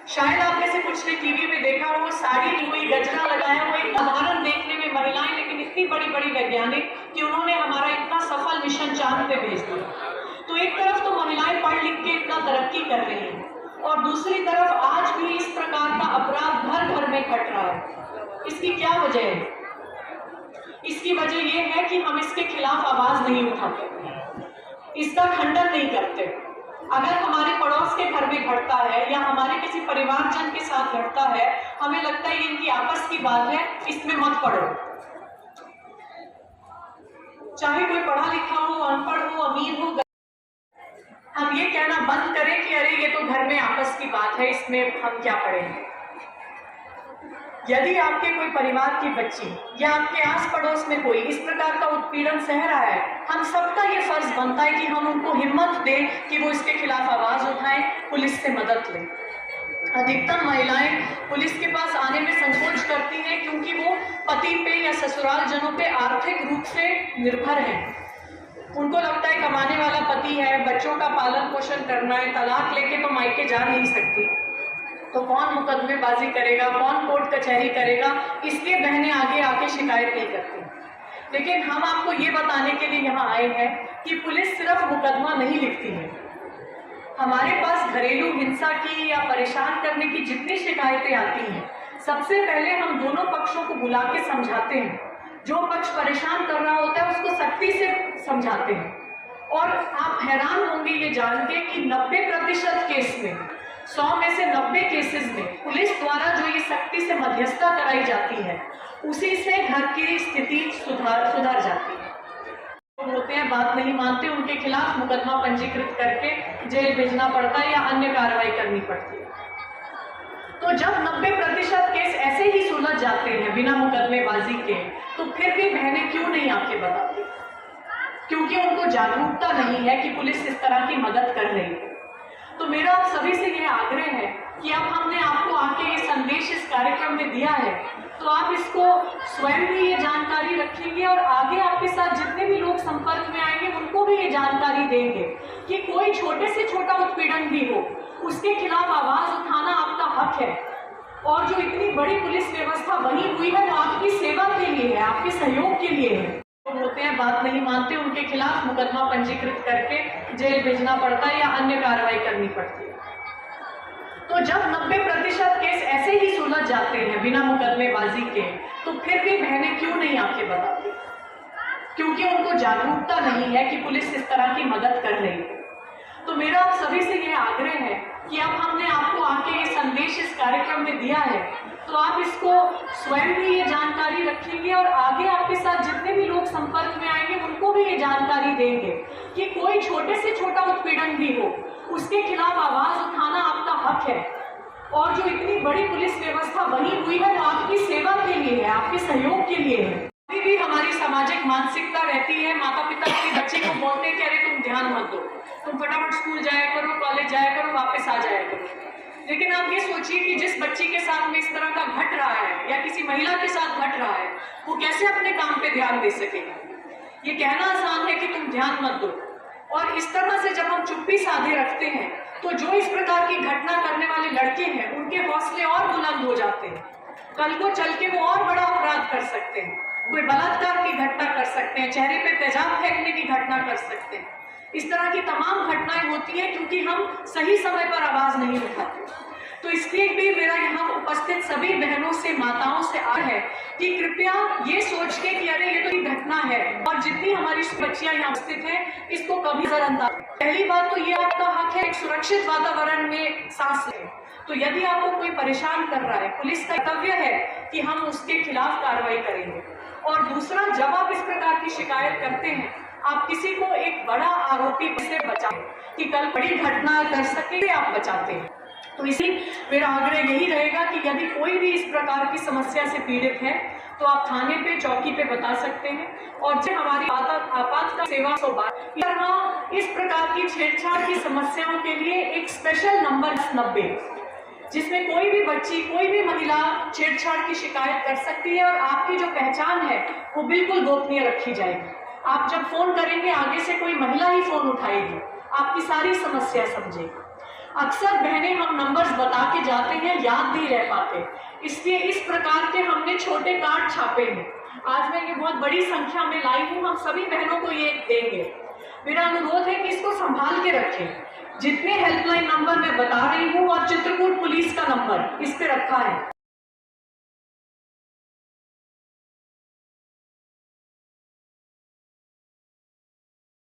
शायद आप में से कुछ ने टीवी में देखा हो, साड़ी हुई, गजरा लगाया हुआ, एक उदाहरण देखने में महिलाएं, लेकिन इतनी बड़ी बड़ी वैज्ञानिक कि उन्होंने हमारा इतना सफल मिशन चांद पे भेज दिया। तो एक तरफ तो महिलाएं पढ़ लिख के इतना तरक्की कर रही हैं और दूसरी तरफ आज भी इस प्रकार का अपराध घर घर में घट रहा है। इसकी क्या वजह है? इसकी वजह यह है कि हम इसके खिलाफ आवाज नहीं उठाते, इसका खंडन नहीं करते। अगर हमारे पड़ोस के घर में घटता है या हमारे किसी परिवारजन के साथ घटता है, हमें लगता है इनकी आपस की बात है, इसमें मत पड़ो। चाहे कोई पढ़ा लिखा हो, अनपढ़ हो, अमीर हो, हम ये कहना बंद करें कि अरे ये तो घर में आपस की बात है, इसमें हम क्या पढ़ेंगे। यदि आपके कोई परिवार की बच्ची या आपके आस पड़ोस में कोई इस प्रकार का उत्पीड़न सह रहा है, हम सबका ये फर्ज बनता है कि हम उनको हिम्मत दें कि वो इसके खिलाफ आवाज उठाएं, पुलिस से मदद लें। अधिकतर महिलाएं पुलिस के पास आने में संकोच करती हैं क्योंकि वो पति पे या ससुराल जनों पे आर्थिक रूप से निर्भर हैं। उनको लगता है कमाने वाला पति है, बच्चों का पालन पोषण करना है, तलाक लेके तो मायके जा नहीं सकती, तो कौन मुकदमेबाजी करेगा, कौन कोर्ट कचहरी करेगा, इसलिए बहनें आगे आके शिकायत नहीं करती। लेकिन हम आपको ये बताने के लिए यहाँ आए हैं कि पुलिस सिर्फ मुकदमा नहीं लिखती है। हमारे पास घरेलू हिंसा की या परेशान करने की जितनी शिकायतें आती हैं, सबसे पहले हम दोनों पक्षों को बुला के समझाते हैं। जो पक्ष परेशान कर रहा होता है उसको सख्ती से समझाते हैं। और आप हैरान होंगे ये जान के कि 90% केस में, 100 में से 90 केसेस में पुलिस द्वारा जो ये सख्ती से मध्यस्थता कराई जाती है, उसी से घर की स्थिति सुधर जाती है। तो होते हैं बात नहीं मानते, उनके खिलाफ मुकदमा पंजीकृत करके जेल भेजना पड़ता है या अन्य कार्रवाई करनी पड़ती है। तो जब 90% केस ऐसे ही सुलझ जाते हैं बिना मुकदमेबाजी के, तो फिर भी बहनें क्यों नहीं आके बताती? क्योंकि उनको जागरूकता नहीं है कि पुलिस इस तरह की मदद कर रही है। तो मेरा आप सभी से यह आग्रह है कि अब हमने आपको आके ये संदेश इस कार्यक्रम में दिया है, तो आप इसको स्वयं भी ये जानकारी रखेंगे और आगे आपके साथ जितने भी लोग संपर्क में आएंगे उनको भी ये जानकारी देंगे कि कोई छोटे से छोटा उत्पीड़न भी हो, उसके खिलाफ आवाज उठाना आपका हक है। और जो इतनी बड़ी पुलिस व्यवस्था बनी हुई है वो आपकी सेवा के लिए है, आपके सहयोग के लिए है। तो होते हैं बात नहीं मानते, उनके खिलाफ मुकदमा पंजीकृत करके जेल भेजना पड़ता है या अन्य कार्रवाई करनी पड़ती है। तो जब 90% केस ऐसे ही सुलझ जाते हैं बिना मुकदमेबाजी के, तो फिर भी बहनें क्यों नहीं आके बताती? क्योंकि उनको जागरूकता नहीं है कि पुलिस इस तरह की मदद कर रही है। तो मेरा आप सभी से यह आग्रह है कि अब हमने आपको आके ये संदेश इस कार्यक्रम में दिया है, तो आप इसको स्वयं भी ये जानकारी रखेंगे और आगे आपके साथ जितने भी लोग संपर्क में आएंगे उनको भी ये जानकारी देंगे कि कोई छोटे से छोटा उत्पीड़न भी हो, उसके खिलाफ आवाज उठाना आपका हक है। और जो इतनी बड़ी पुलिस व्यवस्था बनी हुई है वो आपकी सेवा के लिए है, आपके सहयोग के लिए है। अभी भी हमारी सामाजिक मानसिकता रहती है, माता पिता अपने बच्चे को बोलते हैं कि अरे तुम ध्यान मत दो, तुम फटाफट स्कूल जाया करो, कॉलेज जाया करो, वापस आ जाया करो। लेकिन आप ये सोचिए कि जिस बच्ची के साथ में इस तरह का घट रहा है या किसी महिला के साथ घट रहा है, वो कैसे अपने काम पे ध्यान दे सकेगा? ये कहना आसान है कि तुम ध्यान मत दो, और इस तरह से जब हम चुप्पी साधे रखते हैं तो जो इस प्रकार की घटना करने वाले लड़के हैं उनके हौसले और बुलंद हो जाते हैं। कल को चल के वो और बड़ा अपराध कर सकते हैं, कोई बलात्कार की घटना कर सकते हैं, चेहरे पे तेजाब फेंकने की घटना कर सकते हैं। इस तरह की तमाम घटनाएं होती हैं क्योंकि हम सही समय पर आवाज नहीं उठाते। तो इसलिए भी मेरा यहाँ उपस्थित सभी बहनों से, माताओं से आग्रह है कि कृपया ये सोच के कि अरे ये तो एक घटना है और जितनी हमारी बच्चियां यहाँ उपस्थित हैं इसको कभी नजरअंदाज। पहली बात तो ये आपका हक है एक सुरक्षित वातावरण में सांस लें। तो यदि आपको कोई परेशान कर रहा है, पुलिस का कर्तव्य है कि हम उसके खिलाफ कार्रवाई करेंगे। और दूसरा, जब आप इस प्रकार की शिकायत करते हैं, आप किसी को एक बड़ा आरोपी से बचाएं कि कल बड़ी घटना कर सके, आप बचाते हैं। तो इसी मेरा आग्रह यही रहेगा कि यदि कोई भी इस प्रकार की समस्या से पीड़ित है तो आप थाने पे, चौकी पे बता सकते हैं। और जब हमारी आपातकाल सेवा 112 इस प्रकार की छेड़छाड़ की समस्याओं के लिए एक स्पेशल नंबर 90, जिसमें कोई भी बच्ची, कोई भी महिला छेड़छाड़ की शिकायत कर सकती है और आपकी जो पहचान है वो बिल्कुल गोपनीय रखी जाएगी। आप जब फोन करेंगे आगे से कोई महिला ही फोन उठाएगी, आपकी सारी समस्या समझेगी। अक्सर बहनें हम नंबर्स बता के जाते हैं, याद नहीं रह पाते, इसलिए इस प्रकार के हमने छोटे कार्ड छापे हैं। आज मैं ये बहुत बड़ी संख्या में लाई हूँ, हम सभी बहनों को ये देंगे। मेरा अनुरोध है कि इसको संभाल के रखें। जितने हेल्पलाइन नंबर मैं बता रही हूँ और चित्रकूट पुलिस का नंबर इस पे रखा है।